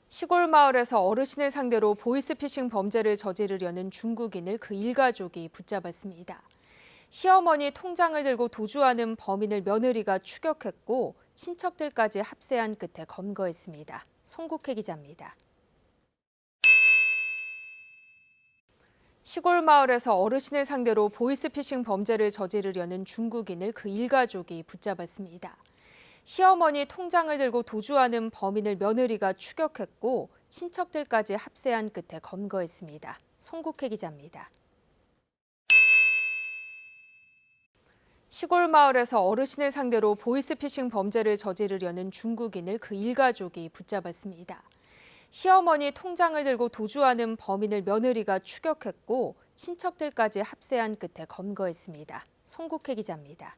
시골 마을에서 어르신을 상대로 보이스피싱 범죄를 저지르려는 중국인을 그 일가족이 붙잡았습니다. 시어머니 통장을 들고 도주하는 범인을 며느리가 추격했고 친척들까지 합세한 끝에 검거했습니다. 송국혜 기자입니다. 시골 마을에서 어르신을 상대로 보이스피싱 범죄를 저지르려는 중국인을 그 일가족이 붙잡았습니다. 시어머니 통장을 들고 도주하는 범인을 며느리가 추격했고 친척들까지 합세한 끝에 검거했습니다. 송국혜 기자입니다. 시골 마을에서 어르신을 상대로 보이스피싱 범죄를 저지르려는 중국인을 그 일가족이 붙잡았습니다. 시어머니 통장을 들고 도주하는 범인을 며느리가 추격했고 친척들까지 합세한 끝에 검거했습니다. 송국혜 기자입니다.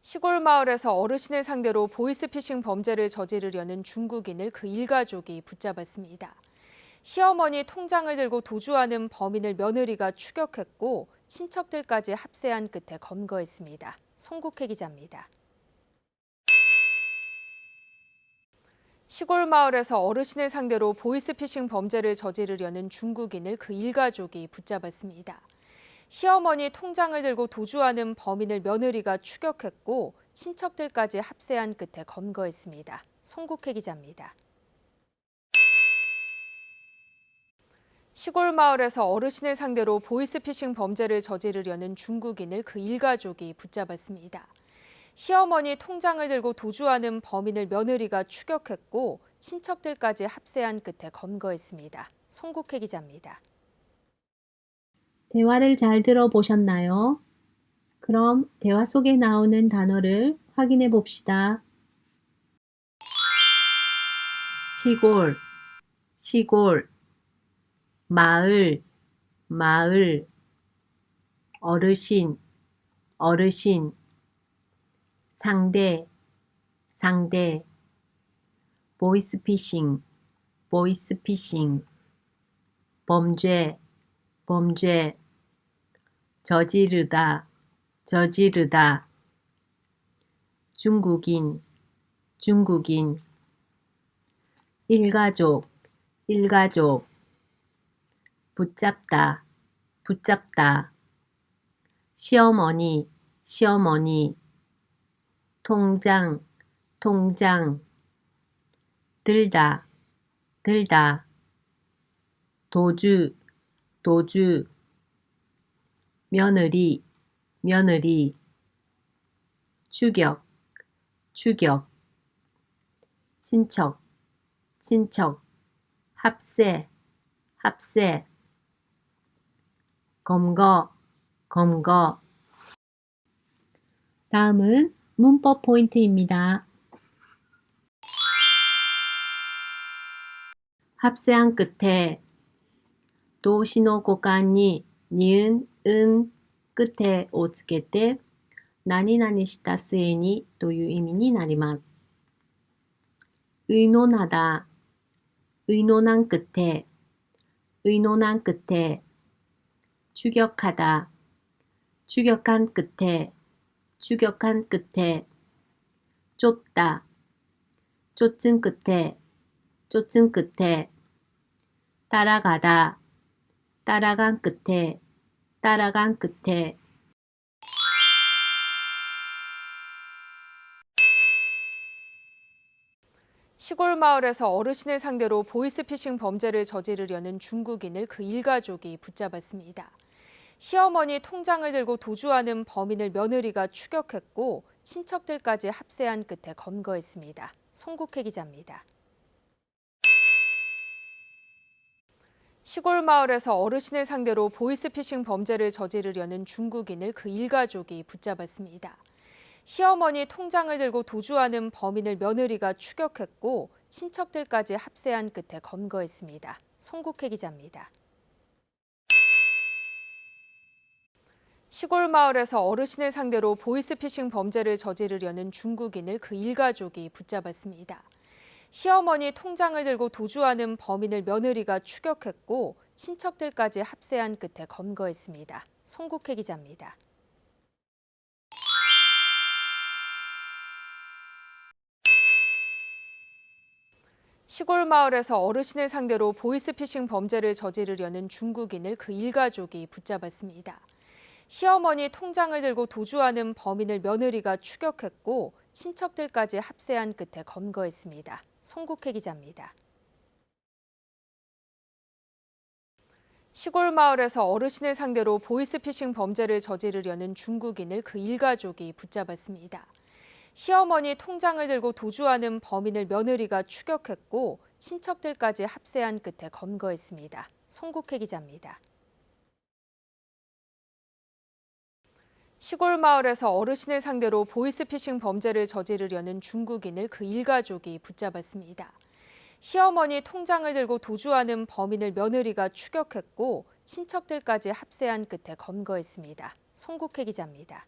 시골 마을에서 어르신을 상대로 보이스피싱 범죄를 저지르려는 중국인을 그 일가족이 붙잡았습니다. 시어머니 통장을 들고 도주하는 범인을 며느리가 추격했고 친척들까지 합세한 끝에 검거했습니다. 송국혜 기자입니다. 시골 마을에서 어르신을 상대로 보이스피싱 범죄를 저지르려는 중국인을 그 일가족이 붙잡았습니다. 시어머니 통장을 들고 도주하는 범인을 며느리가 추격했고 친척들까지 합세한 끝에 검거했습니다. 송국혜 기자입니다. 시골 마을에서 어르신을 상대로 보이스피싱 범죄를 저지르려는 중국인을 그 일가족이 붙잡았습니다. 시어머니 통장을 들고 도주하는 범인을 며느리가 추격했고 친척들까지 합세한 끝에 검거했습니다. 송국혜 기자입니다. 대화를 잘 들어보셨나요? 그럼 대화 속에 나오는 단어를 확인해 봅시다. 시골, 시골, 마을, 마을, 어르신, 어르신, 상대, 상대, 보이스피싱, 보이스피싱, 범죄, 범죄, 저지르다, 저지르다, 중국인, 중국인, 일가족, 일가족, 붙잡다, 붙잡다, 시어머니, 시어머니, 통장, 통장, 들다, 들다, 도주, 도주, 며느리, 며느리, 추격, 추격, 친척, 친척, 합세, 합세, 검거, 검거. 다음은 문법 포인트입니다. 합세한 끝에 도 시노 고간이 니은, 은 끝에 오つけて何々した末にという意味になります。의논하다, 의논한 끝에, 의논한 끝에, 추격하다, 추격한 끝에, 추격한 끝에, 쫓다, 쫓은 끝에, 쫓은 끝에, 따라가다, 따라간 끝에, 따라간 끝에. 시골 마을에서 어르신을 상대로 보이스피싱 범죄를 저지르려는 중국인을 그 일가족이 붙잡았습니다. 시어머니 통장을 들고 도주하는 범인을 며느리가 추격했고 친척들까지 합세한 끝에 검거했습니다. 송국혜 기자입니다. 시골 마을에서 어르신을 상대로 보이스피싱 범죄를 저지르려는 중국인을 그 일가족이 붙잡았습니다. 시어머니 통장을 들고 도주하는 범인을 며느리가 추격했고 친척들까지 합세한 끝에 검거했습니다. 송국혜 기자입니다. 시골 마을에서 어르신을 상대로 보이스피싱 범죄를 저지르려는 중국인을 그 일가족이 붙잡았습니다. 시어머니 통장을 들고 도주하는 범인을 며느리가 추격했고 친척들까지 합세한 끝에 검거했습니다. 송국혜 기자입니다. 시골 마을에서 어르신을 상대로 보이스피싱 범죄를 저지르려는 중국인을 그 일가족이 붙잡았습니다. 시어머니 통장을 들고 도주하는 범인을 며느리가 추격했고 친척들까지 합세한 끝에 검거했습니다. 송국혜 기자입니다. 시골 마을에서 어르신을 상대로 보이스피싱 범죄를 저지르려는 중국인을 그 일가족이 붙잡았습니다. 시어머니 통장을 들고 도주하는 범인을 며느리가 추격했고 친척들까지 합세한 끝에 검거했습니다. 송국혜 기자입니다. 시골 마을에서 어르신을 상대로 보이스피싱 범죄를 저지르려는 중국인을 그 일가족이 붙잡았습니다. 시어머니 통장을 들고 도주하는 범인을 며느리가 추격했고 친척들까지 합세한 끝에 검거했습니다. 송국혜 기자입니다.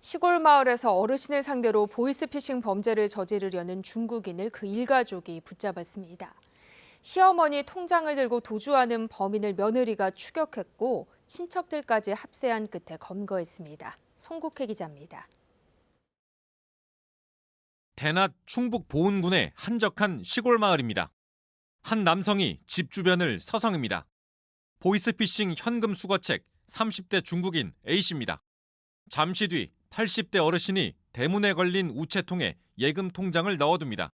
시골 마을에서 어르신을 상대로 보이스피싱 범죄를 저지르려는 중국인을 그 일가족이 붙잡았습니다. 시어머니 통장을 들고 도주하는 범인을 며느리가 추격했고 친척들까지 합세한 끝에 검거했습니다. 송국혜 기자입니다. 대낮 충북 보은군의 한적한 시골 마을입니다. 한 남성이 집 주변을 서성입니다. 보이스피싱 현금 수거책 30대 중국인 A씨입니다. 잠시 뒤 80대 어르신이 대문에 걸린 우체통에 예금 통장을 넣어둡니다.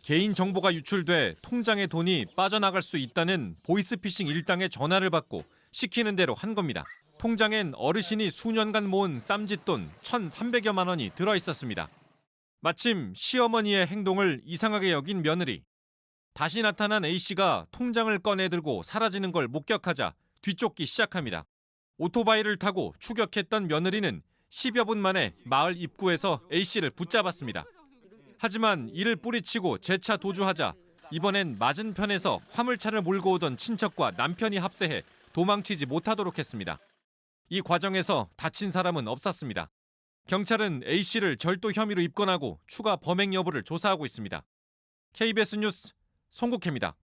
개인 정보가 유출돼 통장에 돈이 빠져나갈 수 있다는 보이스피싱 일당의 전화를 받고 시키는 대로 한 겁니다. 통장엔 어르신이 수년간 모은 쌈짓돈 1,300여만 원이 들어있었습니다. 마침 시어머니의 행동을 이상하게 여긴 며느리. 다시 나타난 A씨가 통장을 꺼내 들고 사라지는 걸 목격하자 뒤쫓기 시작합니다. 오토바이를 타고 추격했던 며느리는 10여 분 만에 마을 입구에서 A씨를 붙잡았습니다. 하지만 이를 뿌리치고 재차 도주하자 이번엔 맞은편에서 화물차를 몰고 오던 친척과 남편이 합세해 도망치지 못하도록 했습니다. 이 과정에서 다친 사람은 없었습니다. 경찰은 A씨를 절도 혐의로 입건하고 추가 범행 여부를 조사하고 있습니다. KBS 뉴스 송국혜입니다.